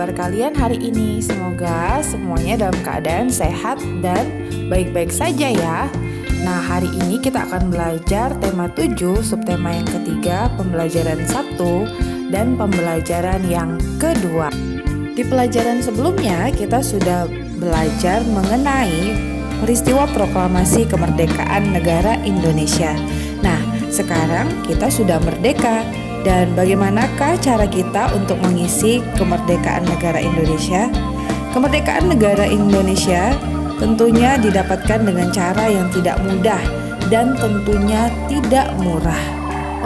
kabar kalian hari ini? Semoga semuanya dalam keadaan sehat dan baik-baik saja ya. Nah, hari ini kita akan belajar tema 7, subtema yang ketiga, pembelajaran 1, dan pembelajaran yang kedua. Di pelajaran sebelumnya, kita sudah belajar mengenai peristiwa proklamasi kemerdekaan negara Indonesia. Nah, sekarang kita sudah merdeka. Dan bagaimanakah cara kita untuk mengisi kemerdekaan negara Indonesia? Kemerdekaan negara Indonesia tentunya didapatkan dengan cara yang tidak mudah dan tentunya tidak murah.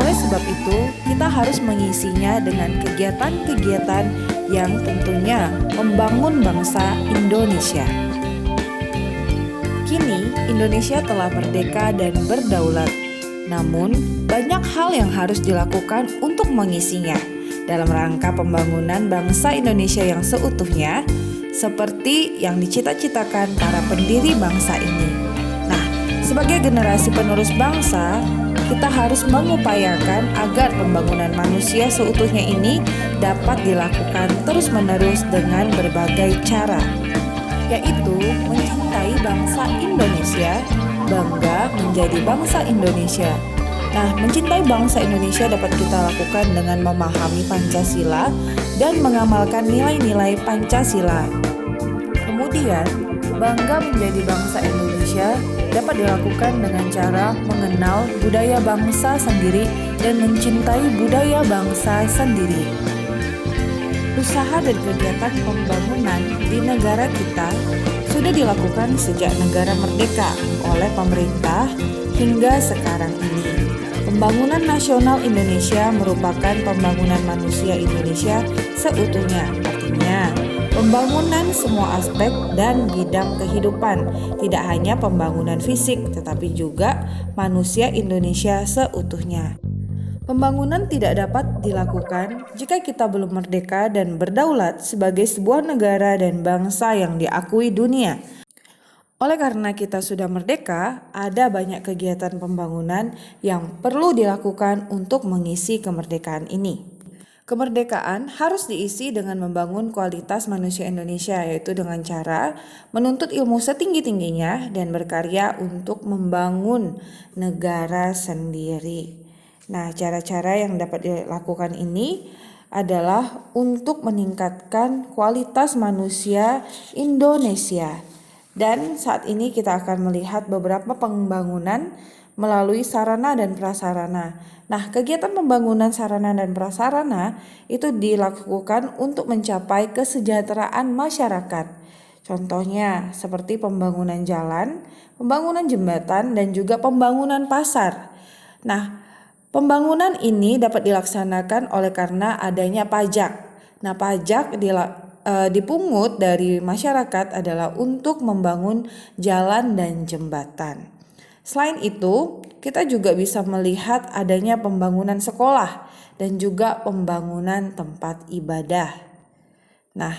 Oleh sebab itu, kita harus mengisinya dengan kegiatan-kegiatan yang tentunya membangun bangsa Indonesia. Kini, Indonesia telah merdeka dan berdaulat. Namun, banyak hal yang harus dilakukan untuk mengisinya dalam rangka pembangunan bangsa Indonesia yang seutuhnya, seperti yang dicita-citakan para pendiri bangsa ini. Nah, sebagai generasi penerus bangsa, kita harus mengupayakan agar pembangunan manusia seutuhnya ini dapat dilakukan terus-menerus dengan berbagai cara, yaitu mencintai bangsa Indonesia, bangga menjadi bangsa Indonesia. Nah, mencintai bangsa Indonesia dapat kita lakukan dengan memahami Pancasila dan mengamalkan nilai-nilai Pancasila. Kemudian, bangga menjadi bangsa Indonesia dapat dilakukan dengan cara mengenal budaya bangsa sendiri dan mencintai budaya bangsa sendiri. Usaha dan kegiatan pembangunan di negara kita sudah dilakukan sejak negara merdeka oleh pemerintah hingga sekarang ini. Pembangunan nasional Indonesia merupakan pembangunan manusia Indonesia seutuhnya. Artinya, pembangunan semua aspek dan bidang kehidupan, tidak hanya pembangunan fisik, tetapi juga manusia Indonesia seutuhnya. Pembangunan tidak dapat dilakukan jika kita belum merdeka dan berdaulat sebagai sebuah negara dan bangsa yang diakui dunia. Oleh karena kita sudah merdeka, ada banyak kegiatan pembangunan yang perlu dilakukan untuk mengisi kemerdekaan ini. Kemerdekaan harus diisi dengan membangun kualitas manusia Indonesia, yaitu dengan cara menuntut ilmu setinggi-tingginya dan berkarya untuk membangun negara sendiri. Nah, cara-cara yang dapat dilakukan ini adalah untuk meningkatkan kualitas manusia Indonesia. Dan saat ini kita akan melihat beberapa pembangunan melalui sarana dan prasarana. Nah, kegiatan pembangunan sarana dan prasarana itu dilakukan untuk mencapai kesejahteraan masyarakat. Contohnya seperti pembangunan jalan, pembangunan jembatan, dan juga pembangunan pasar. Nah, pembangunan ini dapat dilaksanakan oleh karena adanya pajak. Nah, pajak dipungut dari masyarakat adalah untuk membangun jalan dan jembatan. Selain itu, kita juga bisa melihat adanya pembangunan sekolah dan juga pembangunan tempat ibadah. Nah,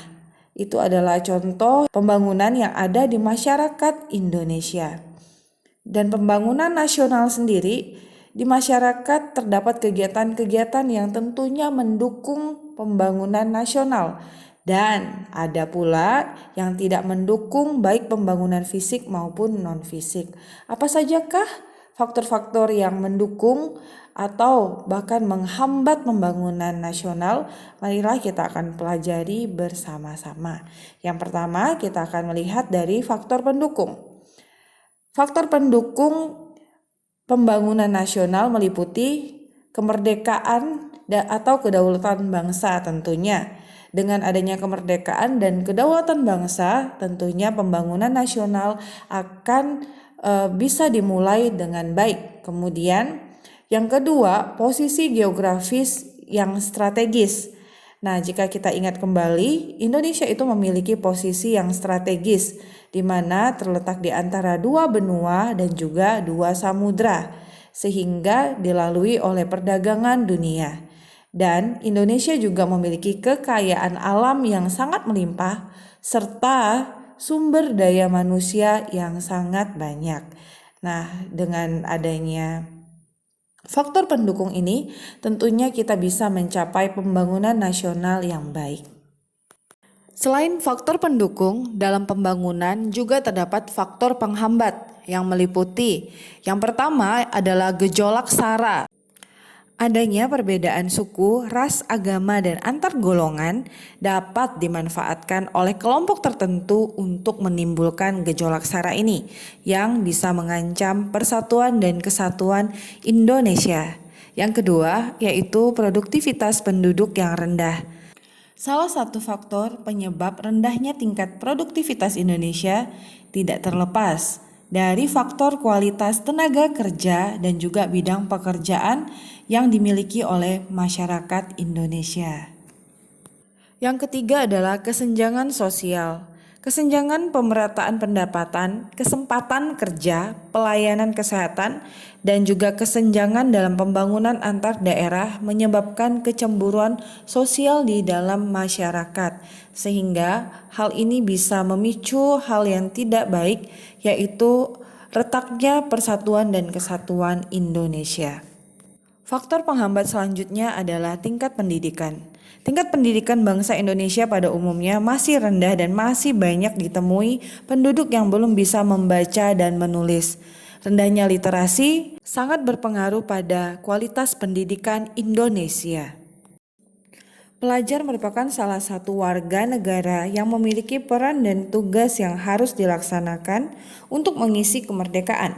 itu adalah contoh pembangunan yang ada di masyarakat Indonesia. Dan pembangunan nasional sendiri, di masyarakat terdapat kegiatan-kegiatan yang tentunya mendukung pembangunan nasional. Dan ada pula yang tidak mendukung baik pembangunan fisik maupun non-fisik. Apa sajakah faktor-faktor yang mendukung atau bahkan menghambat pembangunan nasional? Marilah kita akan pelajari bersama-sama. Yang pertama, kita akan melihat dari faktor pendukung. Faktor pendukung pembangunan nasional meliputi kemerdekaan atau kedaulatan bangsa tentunya. Dengan adanya kemerdekaan dan kedaulatan bangsa, tentunya pembangunan nasional akan bisa dimulai dengan baik. Kemudian yang kedua, posisi geografis yang strategis. Nah, jika kita ingat kembali, Indonesia itu memiliki posisi yang strategis, di mana terletak di antara dua benua dan juga dua samudra, sehingga dilalui oleh perdagangan dunia. Dan Indonesia juga memiliki kekayaan alam yang sangat melimpah, serta sumber daya manusia yang sangat banyak. Nah, dengan adanya faktor pendukung ini, tentunya kita bisa mencapai pembangunan nasional yang baik. Selain faktor pendukung, dalam pembangunan juga terdapat faktor penghambat yang meliputi. Yang pertama adalah gejolak SARA. Adanya perbedaan suku, ras, agama, dan antar golongan dapat dimanfaatkan oleh kelompok tertentu untuk menimbulkan gejolak SARA ini yang bisa mengancam persatuan dan kesatuan Indonesia. Yang kedua yaitu produktivitas penduduk yang rendah. Salah satu faktor penyebab rendahnya tingkat produktivitas Indonesia tidak terlepas dari faktor kualitas tenaga kerja dan juga bidang pekerjaan yang dimiliki oleh masyarakat Indonesia. Yang ketiga adalah kesenjangan sosial. Kesenjangan pemerataan pendapatan, kesempatan kerja, pelayanan kesehatan, dan juga kesenjangan dalam pembangunan antar daerah menyebabkan kecemburuan sosial di dalam masyarakat. Sehingga hal ini bisa memicu hal yang tidak baik, yaitu retaknya persatuan dan kesatuan Indonesia. Faktor penghambat selanjutnya adalah tingkat pendidikan. Tingkat pendidikan bangsa Indonesia pada umumnya masih rendah dan masih banyak ditemui penduduk yang belum bisa membaca dan menulis. Rendahnya literasi sangat berpengaruh pada kualitas pendidikan Indonesia. Pelajar merupakan salah satu warga negara yang memiliki peran dan tugas yang harus dilaksanakan untuk mengisi kemerdekaan.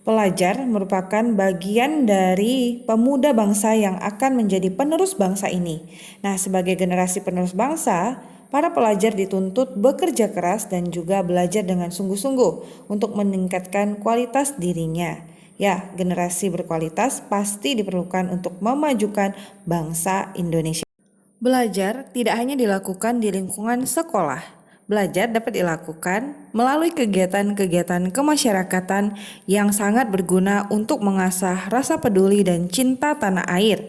Pelajar merupakan bagian dari pemuda bangsa yang akan menjadi penerus bangsa ini. Nah, sebagai generasi penerus bangsa, para pelajar dituntut bekerja keras dan juga belajar dengan sungguh-sungguh untuk meningkatkan kualitas dirinya. Ya, generasi berkualitas pasti diperlukan untuk memajukan bangsa Indonesia. Belajar tidak hanya dilakukan di lingkungan sekolah. Belajar dapat dilakukan melalui kegiatan-kegiatan kemasyarakatan yang sangat berguna untuk mengasah rasa peduli dan cinta tanah air.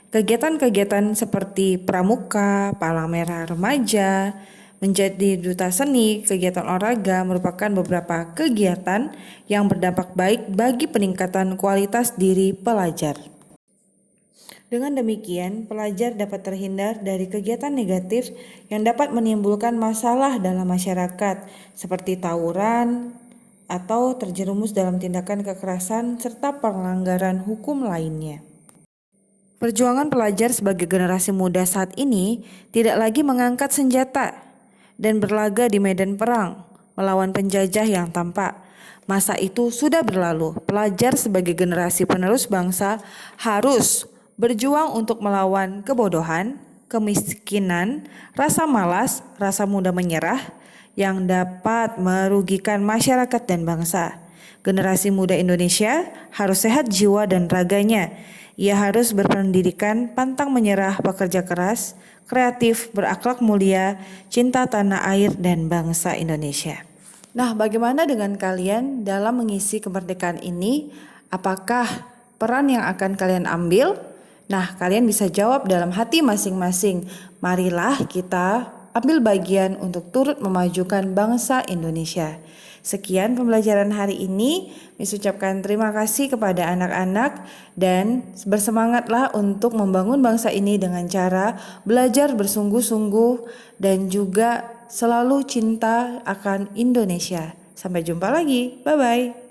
Kegiatan-kegiatan seperti pramuka, palang merah remaja, menjadi duta seni, kegiatan olahraga merupakan beberapa kegiatan yang berdampak baik bagi peningkatan kualitas diri pelajar. Dengan demikian, pelajar dapat terhindar dari kegiatan negatif yang dapat menimbulkan masalah dalam masyarakat seperti tawuran atau terjerumus dalam tindakan kekerasan serta pelanggaran hukum lainnya. Perjuangan pelajar sebagai generasi muda saat ini tidak lagi mengangkat senjata dan berlaga di medan perang melawan penjajah yang tampak. Masa itu sudah berlalu. Pelajar sebagai generasi penerus bangsa harus berjuang untuk melawan kebodohan, kemiskinan, rasa malas, rasa mudah menyerah yang dapat merugikan masyarakat dan bangsa. Generasi muda Indonesia harus sehat jiwa dan raganya. Ia harus berpendidikan, pantang menyerah, bekerja keras, kreatif, berakhlak mulia, cinta tanah air dan bangsa Indonesia. Nah, bagaimana dengan kalian dalam mengisi kemerdekaan ini? Apakah peran yang akan kalian ambil? Nah, kalian bisa jawab dalam hati masing-masing. Marilah kita ambil bagian untuk turut memajukan bangsa Indonesia. Sekian pembelajaran hari ini. Miss ucapkan terima kasih kepada anak-anak dan bersemangatlah untuk membangun bangsa ini dengan cara belajar bersungguh-sungguh dan juga selalu cinta akan Indonesia. Sampai jumpa lagi. Bye-bye.